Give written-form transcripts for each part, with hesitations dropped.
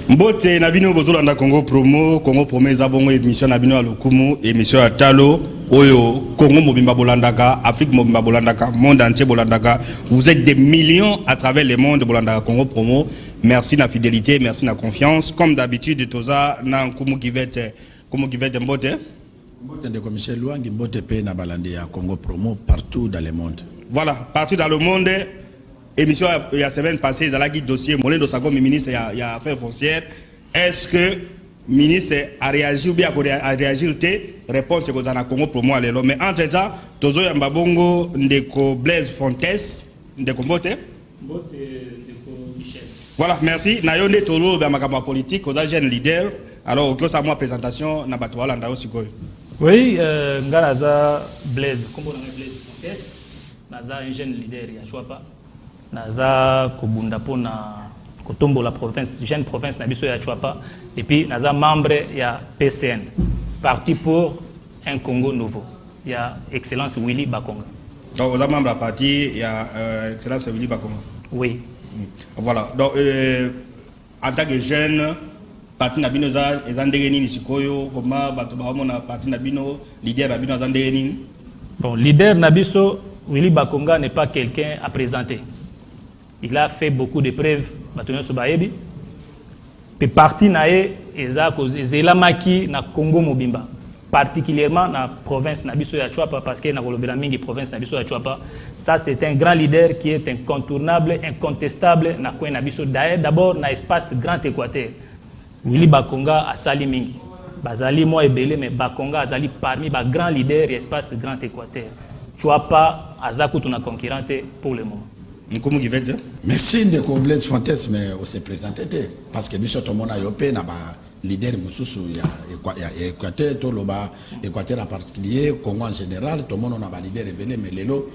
Mbote Nabino Bozolanda Congo Promo Ezabongo émission Nabino Alokumu émission Atalo Oyo Congo Mobimba Bolandaka Afrique Mobimba Bolandaka monde entier Bolandaka. Vous êtes des millions à travers le monde Bolandaka Congo Promo. Merci na fidélité, merci na confiance. Comme d'habitude Toza na Nkumu Givete Mbote. Mbote de Michel Luangi Mbote pe na balandi ya Congo Promo partout dans le monde. Voilà, partout dans le monde. Émission il y a semaine passée, ils ont dossier Molé Dosago, ministre il y a affaires foncières. Est-ce que le ministre a réagi ou bien a réagi? Réponse c'est que vous en avez Congo Promo à l'élo. Mais entre-temps, Tozo Yambabongo, Ndeko Blaise Fontes, Ndeko Mbote. Mbote, Ndeko Michel. Voilà, merci. Nayonde Tolo, Bamakama politique, aux jeunes leaders. Alors, au ça moi présentation, Nabato Alanda aussi. Oui, Nganaza Blaise, comment on a Blaise Fontes, Naza un jeune leader, il y a choix pas. Naza Kobunda pona Kotombo la province, jeune province Nabiso ya Chouapa, et puis Naza membre ya PCN, parti pour un Congo nouveau. Il y a Excellence Willy Bakonga. Donc vous êtes membre à parti, il y a Excellence Willy Bakonga. Oui. Voilà. Donc en tant que jeune, parti Nabino Zandegeni Nisikoyo, comment Batobamona parti Nabino, leader Nabino Zandegeni. Bon, leader Nabiso Willy Bakonga n'est pas quelqu'un à présenter. Il a fait beaucoup de preuves. Puis parti nae ezelamaki na Congo Mobimba, particulièrement na province Nabiso ya Chouapa parce que na kolobela mingi province Nabiso ya Chouapa. Ça c'est un grand leader qui est incontournable, incontestable na coin Nabiso. D'abord na espace Grand Équateur. Willy Bakonga a sali mingi. Bazali moi ebele mais Bakonga azali parmi ba grands leaders espace Grand Équateur. Chouapa azaku tuna concurrente pour le moment. Merci de Blaise Fontes, mais on s'est présenté parce que Michel Tomona Yopé n'a pas leader Moussou, il y a Équateur, Toloba, Équateur en particulier, Congo en général, tout le monde n'a pas leader rebelle, mais Lelo,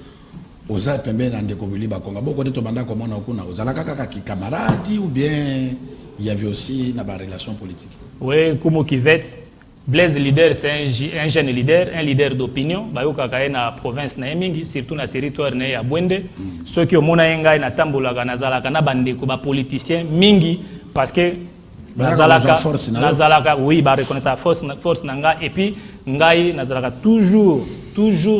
aux Alpes, dans des Congolais, beaucoup de Tobanda comme on a connu, aux Alakaka qui camarades ou bien il y avait aussi une relation politique. Oui, comme Kivet. Blaise leader, c'est un jeune leader, un leader d'opinion. Bayoka kaye na province na mingi, surtout na territoire na ya Bwende. Ceux qui ont mona yenga na tambola na zalaka na bandeko ba politiciens mingi parce que nazalaka oui ba reconnaître force nanga et puis ngai nazalaka toujours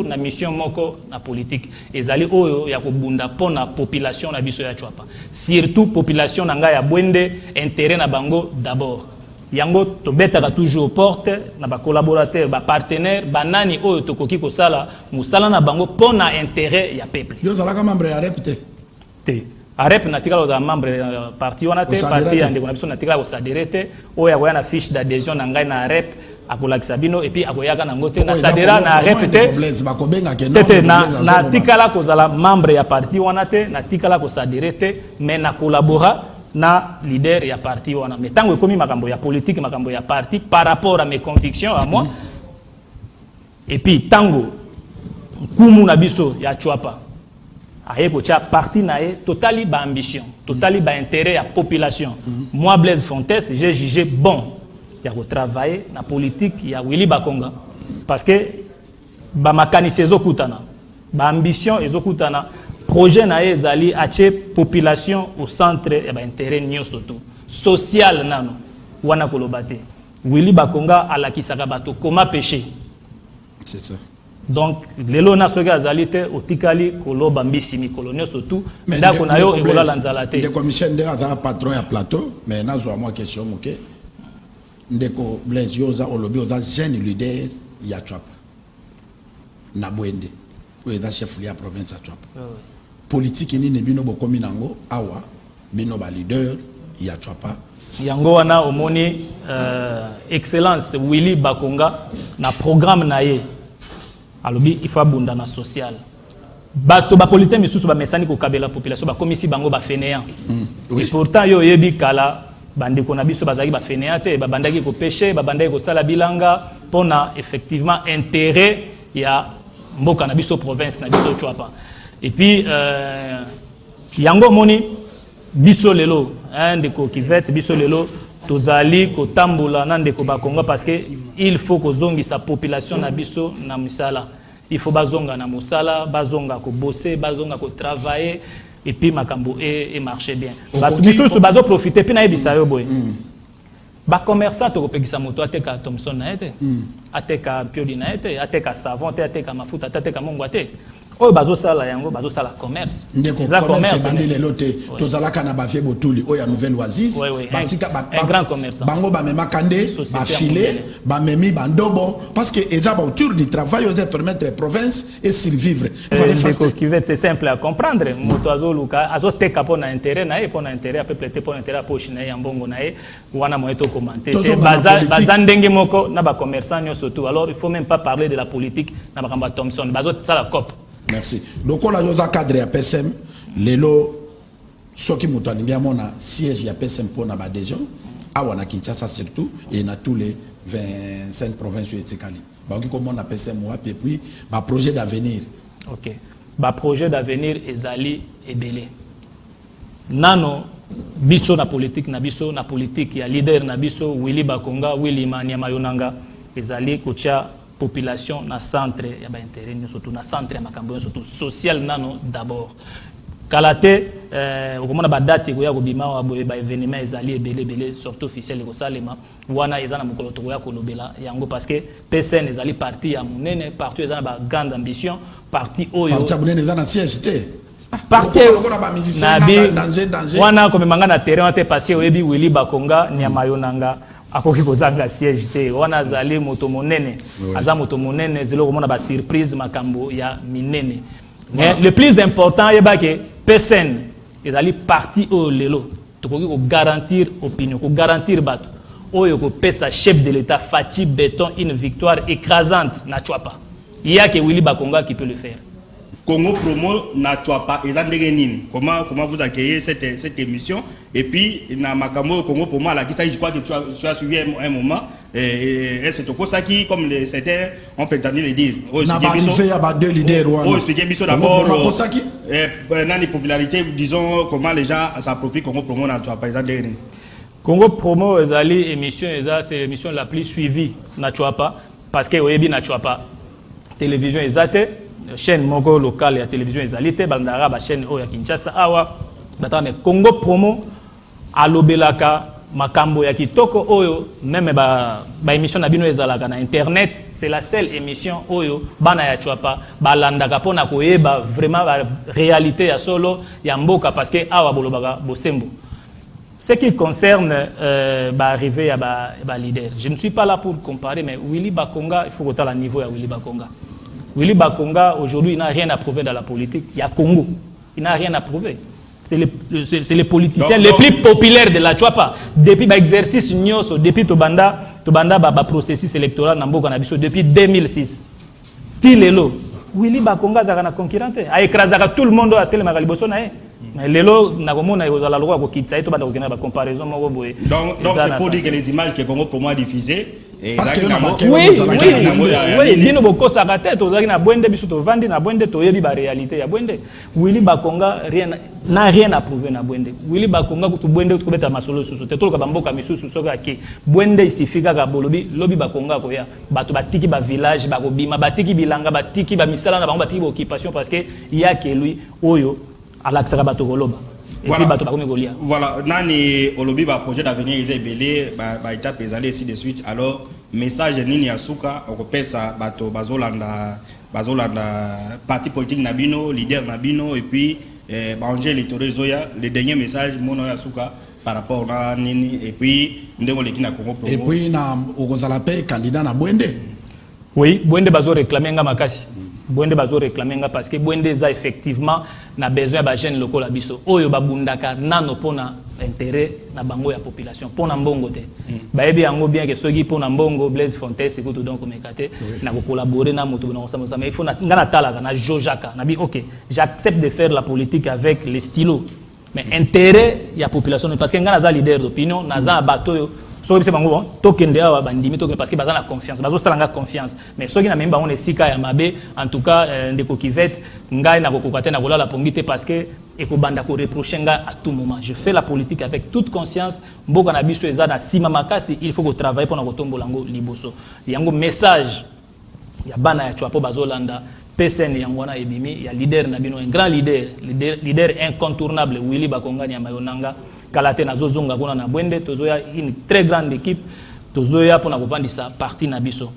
na mission moko na politique. Ezali oyo ya kobunda pona population na biso ya Chouapa. Surtout population nanga ya Bwende, intérêt na bango d'abord. Yango to betaka toujours porte na ba collaborateur ba partenaire banani oyo tokoki ko sala musala na bango pona intérêt ya peuple. Yo zalaka membre ya rep te arep na tikala za membre parti wana te parti ande ko na biso na tikala ko saderete oyo ya na fiche d'adhésion na ngai na rep akola kisabino et puis akoyaka na ngote na sadera na rep te na tikala ko zala membre ya parti wana te na tikala ko saderete mais na collabora na leader ya parti wana mais tango ekomi makambo ya politique makambo ya parti par rapport à mes convictions à moi et puis tango kumu na biso ya Chouapa ayeko cha parti nae totally ba ambition totally ba intérêt ya population moi Blaise Fontes j'ai jugé bon ya travailler na politique ya Willy Bakonga parce que ba makanisi ezokutana ba ambition ezokutana projet na ezali ache population au centre et ba intérêt nyoso tout social nano wana kolobate Willy Bakonga alakisaka bato comment pécher c'est ça donc lelo na soki azalite otikali koloba mbisi mikolo nyoso tout ndako na yo ekola lanzalate de commission de aza patron ya plateau mais nazo moi question moke ndeko Blaise yoza olobi oza jeune leader ya Chouapa na Bwende oza chef de la province ya Chouapa politique ni bino bokomi nango awa bino ba leader ya Chouapa yango wana omoni excellence Willy Bakonga na programme na ye alobi il faut abunda na social bato ba politique misusu ba mesani ko kabela population ba komisi bango ba fainéant et pourtant yo yebi kala bandeko na biso bazaki ba fainéant te ba bandaki ko pêcher ba bandaki ko sala bilanga pona effectivement intérêt ya mboka na biso province na biso Chouapa. Et puis, yango moni biso lelo, ndeko kivet biso lelo, tozali ko tambola na ndeko Bakonga parce que il faut ko zongi sa population na biso na misala. Il faut bazonga na musala, bazonga ko bosser, bazonga ko travailler et puis makambo et marcher bien. Biso so bazo profiter puis na ebisa yo boy. ba commerçant to kopekisa moto ateka Thomson na ete ateka Pioli na ete ateka savon te ateka mafuta ateka mongo te oyo bazosala yango bazosala commerce eza commerce bandi lelo te tozalaka na bavie botuli oyo ya nouvelle oasis batika un grand commerçant bango bamema kande bafile bamemi bandobo parce que eza ba autour du travail oser permettre province et survivre c'est simple à comprendre moto azoluka azoteka pona intérêt na ye pona intérêt à peuple te pona intérêt à poche na ye mbongo na ye wana moyeto commenter baza ndenge moko na ba commerçant nyoso tout alors il faut même pas parler de la politique na bakamba Thomson bazosala cop. Merci. Donc, on a un cadre à PSM. Lelo, ce qui m'a dit, siège à PSM pour des gens. À Kinshasa surtout. Et dans tous les 25 provinces de Tsekali. Donc, comment on a PSM et puis, projet d'avenir. Ok. Projet d'avenir est Ali et Belé. Nano, biso na politique, il y a leader na biso, Willy Bakonga, Willy Manyama ezali kocha population na centre ya ba intérêt surtout na centre ya makambo surtout social nano d'abord kalate okomona ba date ko ya ko bima wa ba événement ezali ebele surtout officiel ko salema wana ezana mukolo to ya ko lobela yango parce que PSN ezali parti ya munene parti ezana ba grande ambition parti oyo parti munene ezana CST parti wana ko memanga na terrain te parce que oyebi Willy Bakonga Nyamayonanga akoki kozanga siège te wana zali moto monene aza moto monene zelo komona ba surprise makambo ya minene mais le plus important yeba ke PSN ezali parti o lelo tokoki ko garantir opinion ko garantir bato oyo ko pesa chef de l'état Fachi Béton une victoire écrasante na Chwapa il y a que Willy Bakonga qui peut le faire. Congo Promo na Chwapa comment vous accueillez cette émission et puis na makambo Congo Promo la je crois que tu as suivi un moment et c'est tout ça qui comme certains on peut le dire na ba fait ya ba deux leaders on expliquer biso d'abord na popularité disons comment les gens s'approprient Congo Promo na Chwapa Congo Promo ezali émission c'est l'émission la plus suivie na Chwapa parce que oyebi na Chwapa télévision ezate chaîne moko locale ya télévision ezalité bandara ba chaîne o ya Kinshasa awa data mais Congo Promo alobelaka makambo ya kitoko oyo même ba émission na bino ezalaka na internet c'est la seule émission oyo bana ya Chwapa balandaka pona koyeba vraiment la réalité ya solo ya mboka parce que awa bolobaka bosembo. Ce qui concerne arriver à ba leader, je ne suis pas là pour comparer mais Willy Bakonga il faut que tu le niveau ya Willy Bakonga. Willy Bakonga, aujourd'hui, il n'a rien à prouver dans la politique. Il y a Congo. Il n'a rien à prouver. C'est les politiciens les plus populaires de la Chwapa. Depuis l'exercice Nyoso, depuis Tobanda processus électoral depuis 2006. Tilelo. Willy Bakonga a concurrente. A écrasé tout le monde à Télémagaliboso. Mais lelo nakomona ezala loko ko kitsa eto banda ko kena ba comparaison moko boye. Donc c'est pour dire que les images que Congo Promo a diffusées parce que oui bino boko sakate to zaki na bwende biso to vandi na bwende to yebi ba réalité ya bwende. Willy Bakonga n'a rien à prouver na bwende. Willy Bakonga ko to bwende ko beta masolo susu te to ka bamboka misusu soka ke bwende isifika ka bolobi lobi Bakonga ko ya bato batiki ba village ba ko bima batiki bilanga batiki ba misala na bango batiki ba occupation parce que il y a que lui oyo voilà, nani olobi ba projet d'avenir ils belé ba étape ezali ainsi de suite alors message nini asuka okopesa bato bazolanda parti politique nabino leader nabino et puis banger électoral zoya le dernier message mono asuka par rapport à nini et puis ndeko leki na Congo Promo et puis na okozala pe candidat na Bwende oui Bwende bazo réclamer nga makasi Bwende bazo réclamer nga parce que Bwende za effectivement na besoin ba jeune locaux la biso oyo babundaka nano pona intérêt na bango ya population pona mbongo te ba yebi yango bien que soki pona mbongo Blaise Fontaine écoute donc mekate na ko collaborer na moto na ensemble mais il faut na ngana talaka na jojaka na bi OK j'accepte de faire la politique avec les stylos mais intérêt ya population parce que ngana za leader d'opinion na za bato so c'est bango bon tokende awa bandimi tokende parce que bazana confiance bazo salanga confiance mais soki na memba on est sika ya mabe en tout cas ndeko kivet ngai na kokokate na kolala pongite parce que ekobanda ko reprocher nga à tout moment je fais la politique avec toute conscience mboka na biso eza na sima makasi il faut ko travailler pour na kotombola ngo liboso yango message ya bana ya Chwapa bazolanda PSN yango na ebimi ya leader na bino un grand leader incontournable Willy Bakonga Nyamayonanga kalate na zozonga kuna na bwende tozoya une très grande équipe tozoya pour na kovandisa parti na biso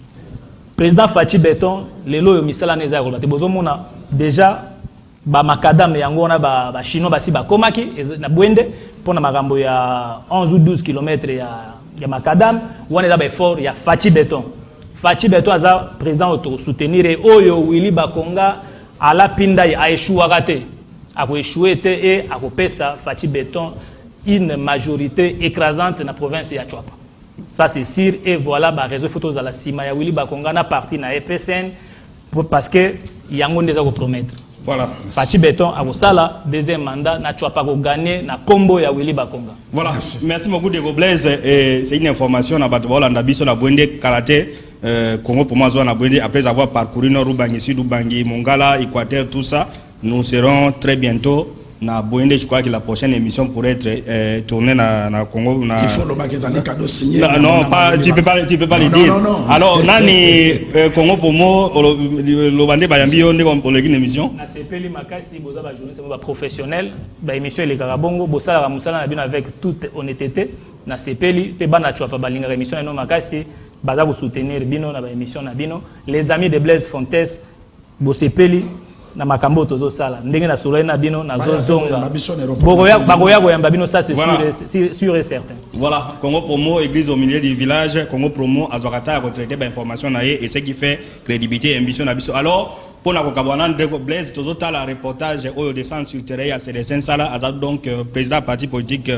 président Fachi Beton lelo yo misala neza ko bate bozomona déjà ba makadam yango na ba chinois basi ba komaki na bwende pour na makambo ya 11 ou 12 km ya makadam wana ba effort ya Fachi Beton aza président auto soutenir oyo Willy Bakonga ala pinda a échoué raté a échoué et a kopesa Fachi Beton une majorité écrasante dans la province de Chouapa. Ça c'est sûr et voilà ba réseau photos à la Sima ya Willy Bakonga na parti na EPSN parce que yango ndeza ko promettre. Voilà. Fachi Beton a sala deuxième mandat na Chouapa ko gagner na combo ya Willy Bakonga. Voilà. Merci beaucoup de Blaise et c'est une information na bato bolanda biso na Bwende karaté Congo pour moi na Bwende après avoir parcouru Nord Ubangi Sud Ubangi Mongala Équateur tout ça nous serons très bientôt na Bwende. Je crois que la prochaine émission pourrait être tournée na Congo na il faut le bac des cadeaux signés. Non pas tu peux pas le dire. Non. Alors nani Congo pour moi le bande bayambi on est pour une émission na sepeli makasi boza ba journaliste ba professionnel ba émission les karabongo bosala ka musala na bino avec toute honnêteté na sepeli pe bana Chouapa balinga émission no makasi baza ko soutenir bino na ba émission na bino les amis de Blaise Fontes bosepeli na makambo tozo sala ndenge na solo na bino na zozonga bagoya koyamba bino ça c'est sûr et certain. Voilà, Congo Promo église au milieu du village, Congo Promo azokata a retraité ba information na et ce qui fait crédibilité et ambition na biso. Alors pour la Kokabwana Ndeko Blaise tozo la reportage au descend sur terrain à Célestin Sala azad donc président parti politique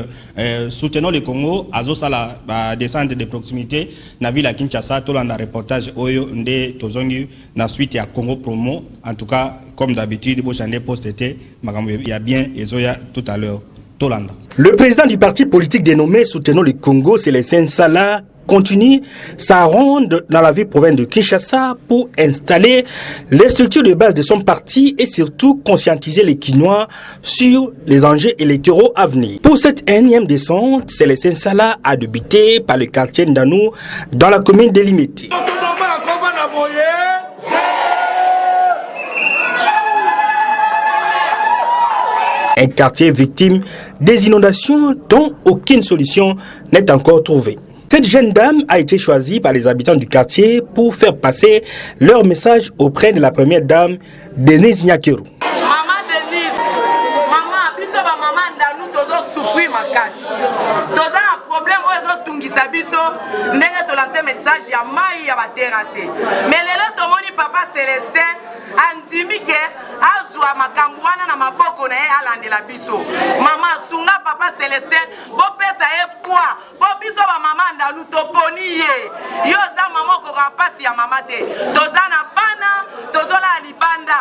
soutenant le Congo azo sala descente de proximité na ville à Kinshasa to la reportage oyo nde tozongi na suite ya Congo Promo. En tout cas comme d'habitude bo chande posteté makambo ya bien ezoya tout à l'heure Tolanda. Le président du parti politique dénommé Soutenons le Congo, Célestin Sala, continue sa ronde dans la ville province de Kinshasa pour installer les structures de base de son parti et surtout conscientiser les Kinois sur les enjeux électoraux à venir. Pour cette énième descente, Célestin Sala a débuté par le quartier Ndanou dans la commune de Limité. Un quartier victime des inondations dont aucune solution n'est encore trouvée. Cette jeune dame a été choisie par les habitants du quartier pour faire passer leur message auprès de la première dame, Denise Nyakeru. Maman Denise, maman, biso ba maman Ndanou tozo souffrir makasi. Toza na problème ozo tungisa biso ndenge to lancer message ya mai ya ba terrasse. Mais lelo tomoni papa Célestin andimike azwa makambo wana na maboko na ye alandela biso. Mama sunga papa Célestin bo pesa e poa bo biso ba mama Ndanou toponi ye yo za mama ko kapasi ya mama te toza na bana tozola libanda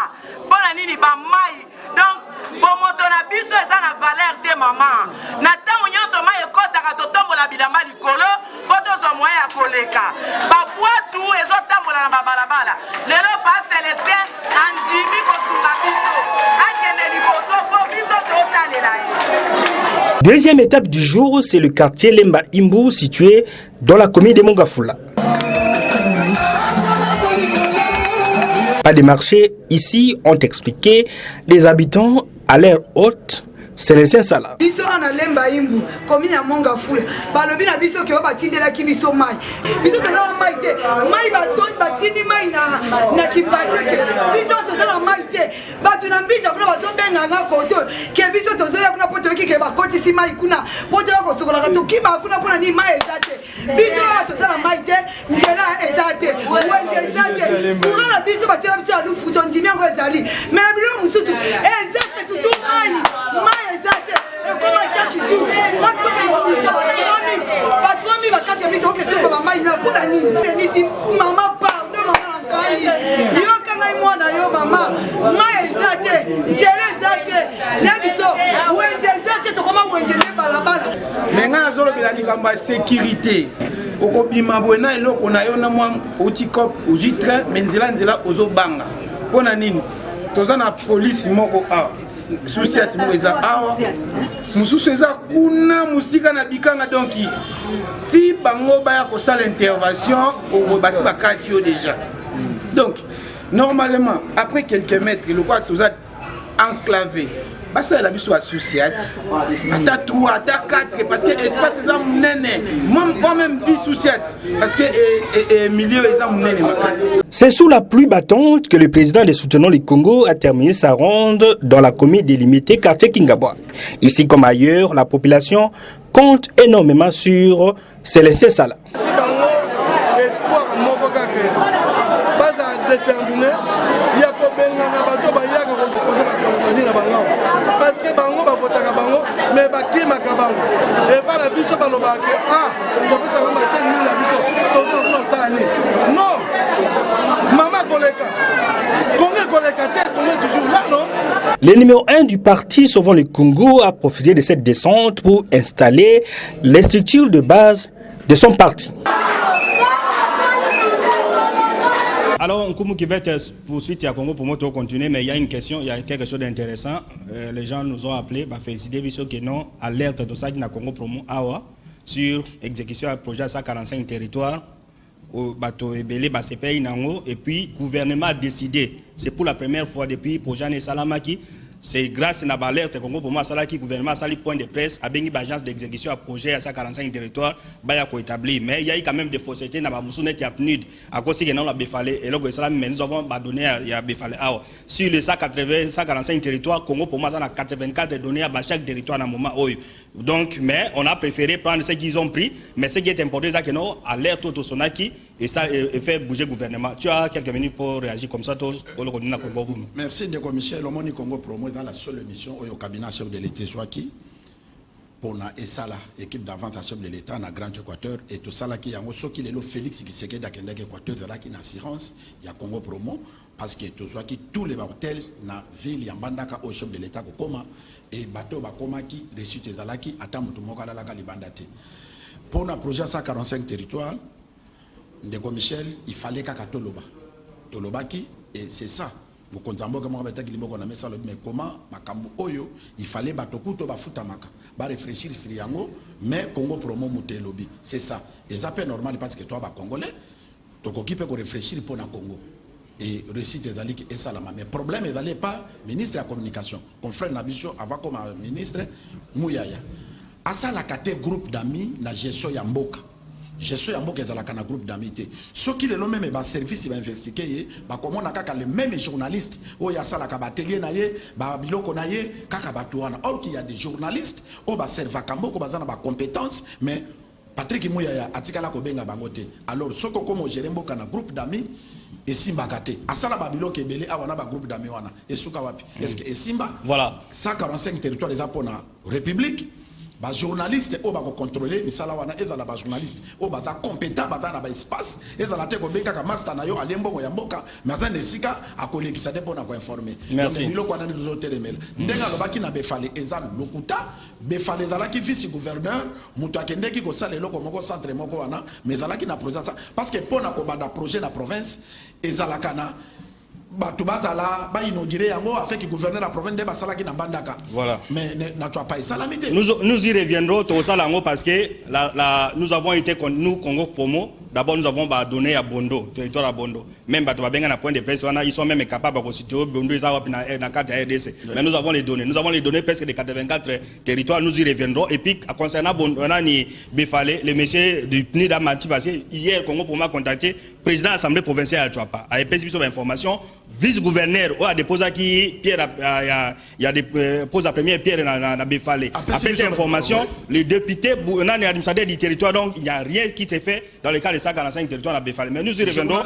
bona nini ba mai donc bo moto na biso eza na valeur te mama na tango nyonso mai ekotaka totombola bilamba likolo po tozwa moyen ya koleka babwatu ezotambola na babalabala lelo pa Célestin andimi kosunga biso akende liboso po biso totalela ye. Deuxième étape du jour, c'est le quartier Lemba Imbu situé dans la commune de Mongafula. Pas de marché ici, ont expliqué les habitants à l'air haute. Célestin Sala. Biso na Lemba Imbu, commune ya Mongafula. Balobi na biso ke batindela ki biso mai. Biso tozala mai te. Mai bato batindi mai na kipateke. Biso tozala mai te. Batu na mbija kuna bazobenga nga koto. Ke biso tozoya kuna poto ki ke bakotisi mai kuna. Poto ko sokola to kiba kuna pona ni mai ezate. Biso tozala mai te. Ngena ezate. Wenge ezate. Kuna biso batela biso adu futo ndimi ngo ezali. Mais na bilo mususu ezate surtout mai. Mai ezate. E koma chaki zu. Wato ke no biso batromi bakati ya bito ke so ba mai na pona ni. Ni si mama pardon mama ngai. Yo kana imona yo mama. Mai ezate. Jere ezate. Na biso wenge ezate to koma wenge ne balabala. Menga azolo bilani kamba sécurité. Okobima bwena eloko na yo na mwa utikop ujitre menzela nzela ozobanga. Pona nini? Toza na police moko a souciat mo eza awa. Mususu eza kuna musika na bikanga donc ti bango ba ya ko sala intervention au basi bakati yo déjà. Donc normalement après quelques mètres le quoi toza enclavé parce que la biso associate ata 3 ata 4 parce que espace eza munene même 10 associates parce que milieu eza munene makasi. C'est sous la pluie battante que le président de Soutenons le Congo a terminé sa ronde dans la commune délimitée quartier Kingabwa. Ici comme ailleurs, la population compte énormément sur Célestin Sala. Déterminé, il y a parce que bango ba botaka bango mais ba kima ka bango et par la biso ba lobaka ah to pesa ba 5000 la biso to zo sala ni non mama koleka te konge toujours là non. Le numéro 1 du parti Sauvons le Congo a profité de cette descente pour installer les structures de base de son parti. Alors, Nkumu qui va être poursuite à Congo pour moi de continuer, mais il y a une question, il y a quelque chose d'intéressant. Les gens nous ont appelé, féliciter Bissot que non, alerte de ça qui n'a Congo promo Awa sur exécution du projet 145 territoires au bateau Ebele, CPI Nango, et puis le gouvernement a décidé, c'est pour la première fois depuis projet Né Salamaki, c'est grâce à l'alerte Congo pour moi, le gouvernement a sali point de presse, a béni l'agence d'exécution à projet à 145 territoires, baya ko établi. Mais il y a eu quand même des faussetés, n'a pas moussounet qui a PNUD, à cause que non la béfalé, et là, mais nous avons donné à béfalé. Sur les 145 territoires, Congo pour moi, ça a 84 données à chaque territoire dans le moment où. Donc, mais on a préféré prendre ce qu'ils ont pris, mais ce qui est important, c'est que nous, alerte au Sonaki, et ça fait bouger le gouvernement. Tu as quelques minutes pour réagir comme ça, Merci, Ndeko Michel. Le Moni Congo Promo dans la seule émission où le cabinet chef de l'État soit qui pour na ESALA, équipe d'avance chef de l'État dans Grand Équateur, et tout ça là qui a un qui est le Félix qui s'est dans l'Équateur, là qui est en assurance, il y a Congo Promo, parce que tout ça qui tous les hôtels dans la ville, il y a un au chef de l'État et bateau bakoma qui reçu tes alaki attend tout monde là la libandate. Pour un projet 145 territoires, Ndeko Michel, il fallait qu'à Toloba qui, et c'est ça. Vous comptez comment on a mis ça, mais comment il fallait batokuto bafuta maka, ba réfléchir sur yango, mais Congo promo monter lobby, c'est ça. Et ça peut normal parce que toi ba congolais, donc qui peut réfléchir pour na Congo. Et récit des alliés et ça là, mais problème est d'aller pas ministre de la communication, confrère Nabiso avant comme ministre Mouyaya. À ça la caté groupe d'amis na gestion ya mboka. Gestion ya mboka dans la groupe d'amis. Ceux qui le même ba service va investiguer, ba comment na kaka les mêmes journalistes, oh ya ça la ka atelier na ye, ba biloko na ye, kaka batuana. Or qu'il y a des journalistes, oh ba serva kamboko ba na ba compétences, mais Patrick Mouyaya atikala ko benga bangote. Alors ceux qui comme gérer mboka na groupe d'amis et Simba Kate. Asala Babilo Kebele, Awana ba groupe d'amis wana. Et Souka wapi. Est-ce que Simba? Voilà. 145 territoires des pour la République. Ba journaliste au ba contrôler misala wana et dans la journaliste au ba compétent ba dans ba espace et dans la teko beka ka master na yo alembo ya mboka mais dans nesika akolekisa de pona ko informer. Merci. Bilo kwa nani dozo telemel. Ndenga lobaki na befale ezal lokuta befale dans la qui vice gouverneur muto akendeki ko sala eloko moko centre moko wana mais dans la qui na projet ça parce que pona ko banda projet na province ezalakana Batubazala, ba inauguré yango afin que gouverneur la province de basala qui n'ambandaka. Voilà. Mais n'a pas salamité. Nous y reviendrons au salango parce que nous avons été nous Congo Promo. D'abord nous avons donné à Bondo, territoire à Bondo. Même Batubabenga na point de presse, ils sont même capables de constituer Bondo na carte RDC. Mais nous avons les données. Nous avons les données presque de 84 territoires. Nous y reviendrons. Et puis concernant Bondo, on a ni Befale, le monsieur du PNID a menti parce que hier Congo Promo a contacté président de l'Assemblée provinciale à Chouapa. A épaissé sur l'information. Vice-gouverneur a déposé qui Pierre il y a déposé la première pierre dans Befale. Après cette information, les députés on a administrateur du territoire, donc il n'y a rien qui s'est fait dans le cas de 145 territoires à Befale. Mais nous y reviendrons.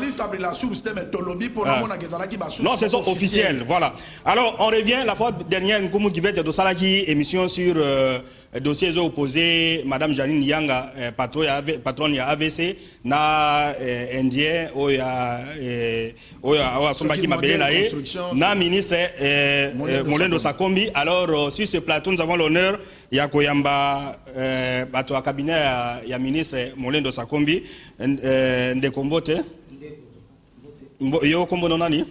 Non, c'est ça officiel. Voilà. Alors on revient la fois dernière Nkumu qui va être de Salaki émission sur dossier opposé Madame Janine Yanga patron ya AVC na indien Sombaki Mabele na ministre Molendo Sakombi. Alors sur ce plateau nous avons l'honneur ya koyamba bato cabinet ya ministre Molendo Sakombi Ndekombote yo kombo nani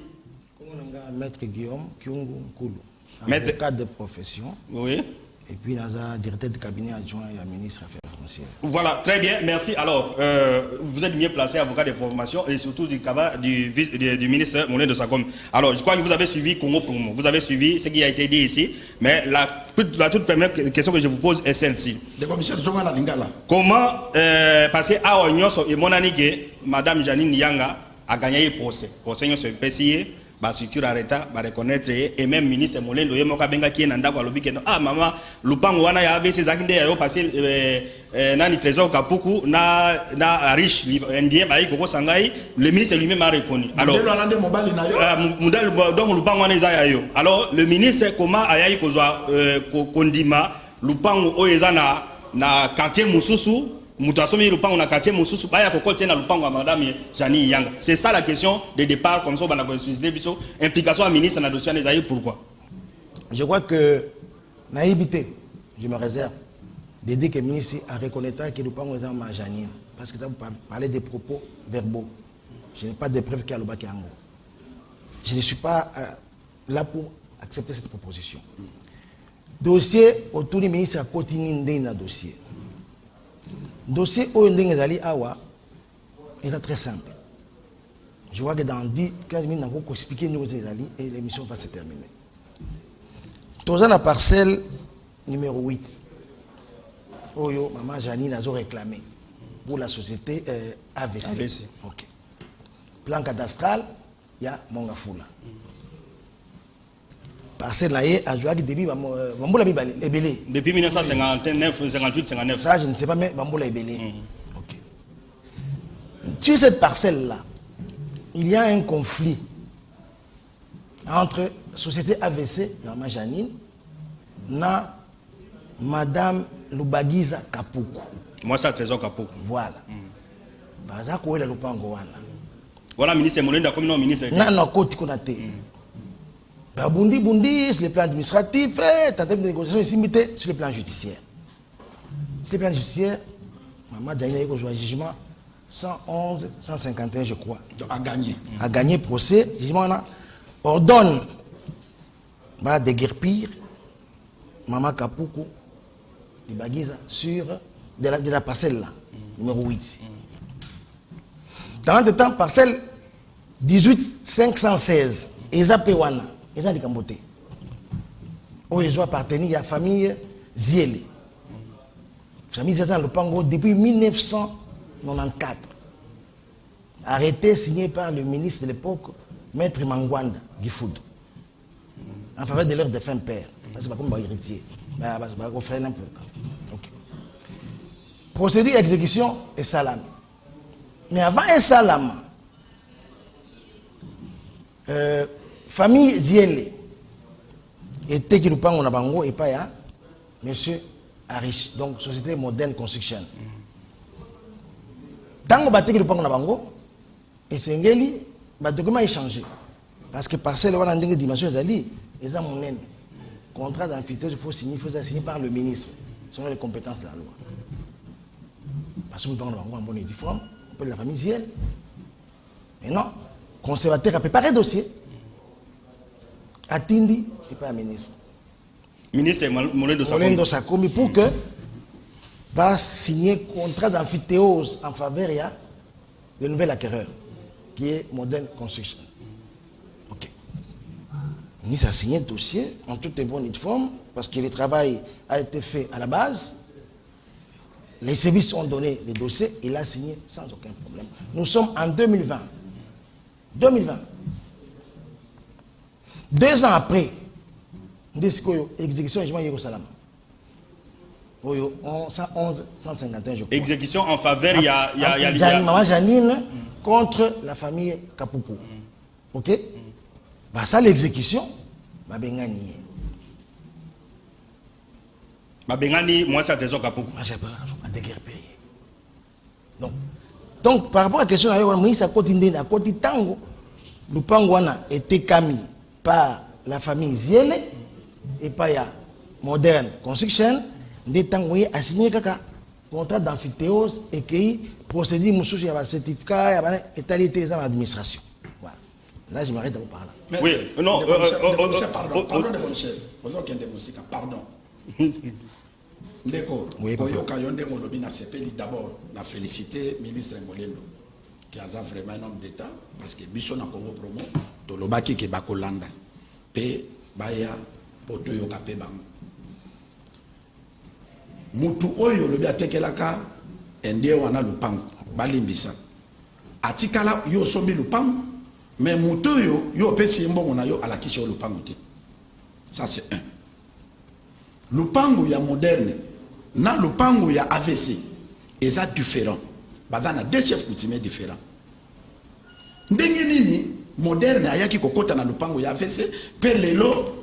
Maître Guillaume Kyungu Nkulu, maître cadre de profession. Oui. Et puis, dans un directeur de cabinet adjoint et un ministre affaires. foncière. Voilà, très bien, merci. Alors, vous êtes mieux placé, avocat des formations et surtout du ministre Moulin de Sakom. Alors, je crois que vous avez suivi Congo Promo, vous avez suivi ce qui a été dit ici, mais la toute première question que je vous pose est celle-ci. Comment, parce que à Onyoso et Monanike, Madame Janine Yanga a gagné le procès. Procès sur le PCA. Ba structure arrêta ba reconnaître et même ministre Molendo yemoka benga ki nanda kwa lobike no mama lupango wana ya ABC zakinde ya passer nani trésor kapuku na riche indien ba iko sangai le ministre lui-même a reconnu. Alors donc lupango wana za yo. Alors le ministre comment ayayi kozwa kondima lupango oyezana na quartier Mususu. C'est ça la question de départ, comme ça, on a implication à ministre dans le dossier des pourquoi? Je crois que, naïveté, je me réserve de dire que le ministre a reconnu que le pango est en Janine. Parce que ça vous parlez des propos verbaux. Je n'ai pas de preuves qu'il y a le bac. Je ne suis pas là pour accepter cette proposition. Dossier autour du ministre a continué dans le dossier. Dossier au Ndengezali Awa, c'est très simple. Je vois que dans 10-15 minutes, on va expliquer nous et l'émission va se terminer. Tous la parcelle numéro 8. Oyo, maman Janine a réclamé pour la société AVC. Ok. Plan cadastral, il y a Mongafula. Parcelle là, depuis 1959, 58, 59. Ça, je ne sais pas, mais Bamboula est belé. Ok. Sur cette parcelle-là, il y a un conflit entre société AVC, Maman Janine, na Madame Lubagiza Kapuku. Moi, c'est Trésor Kapuku. Voilà. Baza ko la lupango wana. Voilà ministre Molenda comme non ministre. Non, koti konate. Bundi, sur le plan administratif, tentative de négociation est limitée sur le plan judiciaire. Sur le plan judiciaire, Maman Janine a joué un jugement 111, 151, je crois. Donc, a gagné. A gagné procès. Jugement ordonne de déguerpir Maman Kapuku, de Bagiza, sur de la parcelle là, numéro 8. Dans le temps, parcelle 18 516, Ezapewana. Ils ont dit Kambote. Ils ont appartenu à la famille Ziele. La famille Ziele dans le Pango depuis 1994. Arrêté, signé par le ministre de l'époque, Maître Mangwanda Gifoud. En faveur de leur défunt père. C'est pas comme un héritier. C'est n'importe quoi. Procédure exécution et salam. Mais avant un salam, famille Ziele était qui nous parle en Abango et pas ya monsieur Arish, donc société moderne construction. Tant que batte qui nous parle en Abango et Sengeli, bah document échangé parce que parcelle on a une dimension zali et ça mon aime contrat d'amphithéâtre il faut signer par le ministre selon les compétences de la loi. Parce que nous parlons en Abango en bonne uniforme, on peut la famille Ziele. Mais non, conservateur a préparé le dossier. Atindi et pas ministre. Ministre Molendo Sakomi pour que va signer contrat d'amphithéose en faveur de nouvel acquéreur qui est Modern Construction. Ok. Ministre a signé le dossier en toute bonne forme parce que le travail a été fait à la base. Les services ont donné les dossiers, il a signé sans aucun problème. Nous sommes en 2020. 2020. 2 ans après, exécution et jugement Yérusalem. 111, 151, je crois. Exécution en faveur, il y a Maman Janine contre la famille Kapuku. Ok? Bah, ça, l'exécution, ma bengani. Ma bengani, moi, c'est Trésor Kapuku. Moi, c'est pas un déguerpé. Donc, par rapport à la question, à côté tango, le pangwana était commis par la famille Ziele et par la Modern Construction, des tango a signé un contrat d'amphithéose et qui procédé monsieur il y a un certificat, il y a une étalité dans l'administration. Voilà. Là, je m'arrête de vous parler. Oui, non, pardon, pardon, mon cher. Pardon. Ndeko, Oui, papa. Koyoka Yonde Molobi na sepeli d'abord, na félicité ministre Ngolendo, qui a vraiment un homme d'État, parce que Biso na Congo Promo, Tolobaki ke Bakolanda, pe Baya, Poto Yoka pe Bang. Mutu Oyo Lobi Atekelaka, Endie Wana Lupango, Balimbisa. Atikala yo sombi Lupango, mais Mutu yo pesi mbongo na yo alakishi yo Lupango te. Ça c'est un. Lupango ya moderne, na lupango ya AVC, eza différent. Badana deux chefs coutumiers différents. Ndenge nini moderne ayaki kokota na lupango ya AVC, pe lelo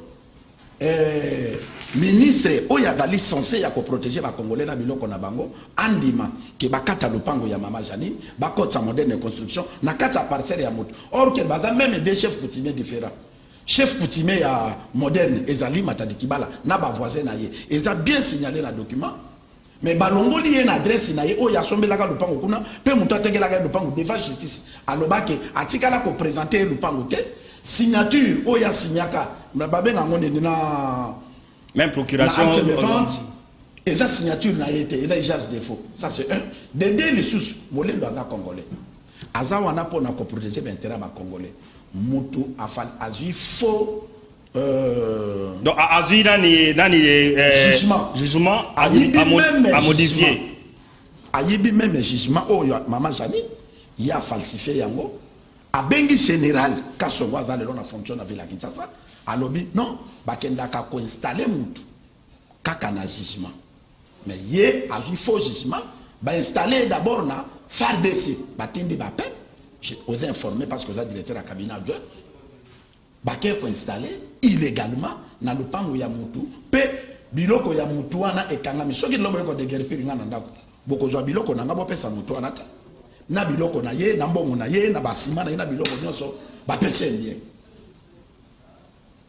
ministre oya dali censé ya ko protéger ba congolais na biloko na bango andima ke bakata lupango ya mama Janine, bakota moderne construction na kata parcelle ya moto. Or que baza même deux chefs coutumiers différents. Chef coutumier ya moderne ezali Matadi Kibala na ba voisin na ye eza bien signalé na document mais balongoli ye na adresse na ye o ya sombelaka lupango kuna pe muto atekelaka lupango devant justice alobake atikala ko présenter lupango te signature o ya signaka na babenga ngone na même procuration de vente eza signature na ye te eza usage de faux. Ça c'est un des deux les sous molendo anga congolais aza wana pona ko protéger l'intérêt ba congolais. Mutu afal azui faux donc azui jugement à modifier ayibi même jugement oh maman Janine il a falsifié yango a bengi général kasongo azale lona fonction na ville Kinshasa alobi non bakenda ka ko installer mutu kaka na jugement mais ye azui faux jugement ba installer d'abord na FARDC batindi ba pe. J'ai osé informer parce que le directeur à cabinet adjoint Baké ko installé illégalement dans le pango ya mutu pe biloko ya mutu wana ekangami soki lobo ko de guerre piringa na ndako boko zo biloko na ngabo pesa mutu wana ta na biloko na ye na mbongo na ye na basima na ye na biloko nyonso ba pesa ndie.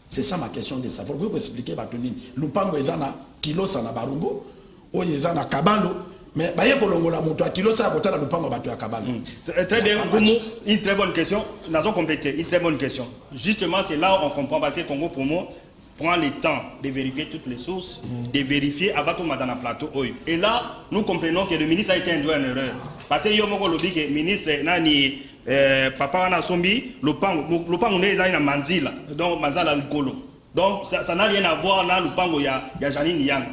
C'est ça ma question de savoir. Vous pouvez expliquer batonini lupango ezana kilo sana barumbo oye ezana kabalo. Mais baye kolongola mutu akilo sa kotala lupango batu ya kabalo. Très bien, une très bonne question. Nous avons complété, une très bonne question. Justement, c'est là où on comprend parce que Congo Promo prend le temps de vérifier toutes les sources, de vérifier avant tout dans le plateau. Et là, nous comprenons que le ministre a été induit en erreur. Parce que Yomoko Lobi, que le ministre Nani Papa Wana Sombi, lupango n'est pas manzila, donc manzala l'kolo. Donc ça n'a rien à voir là lupango ya Janine Yang.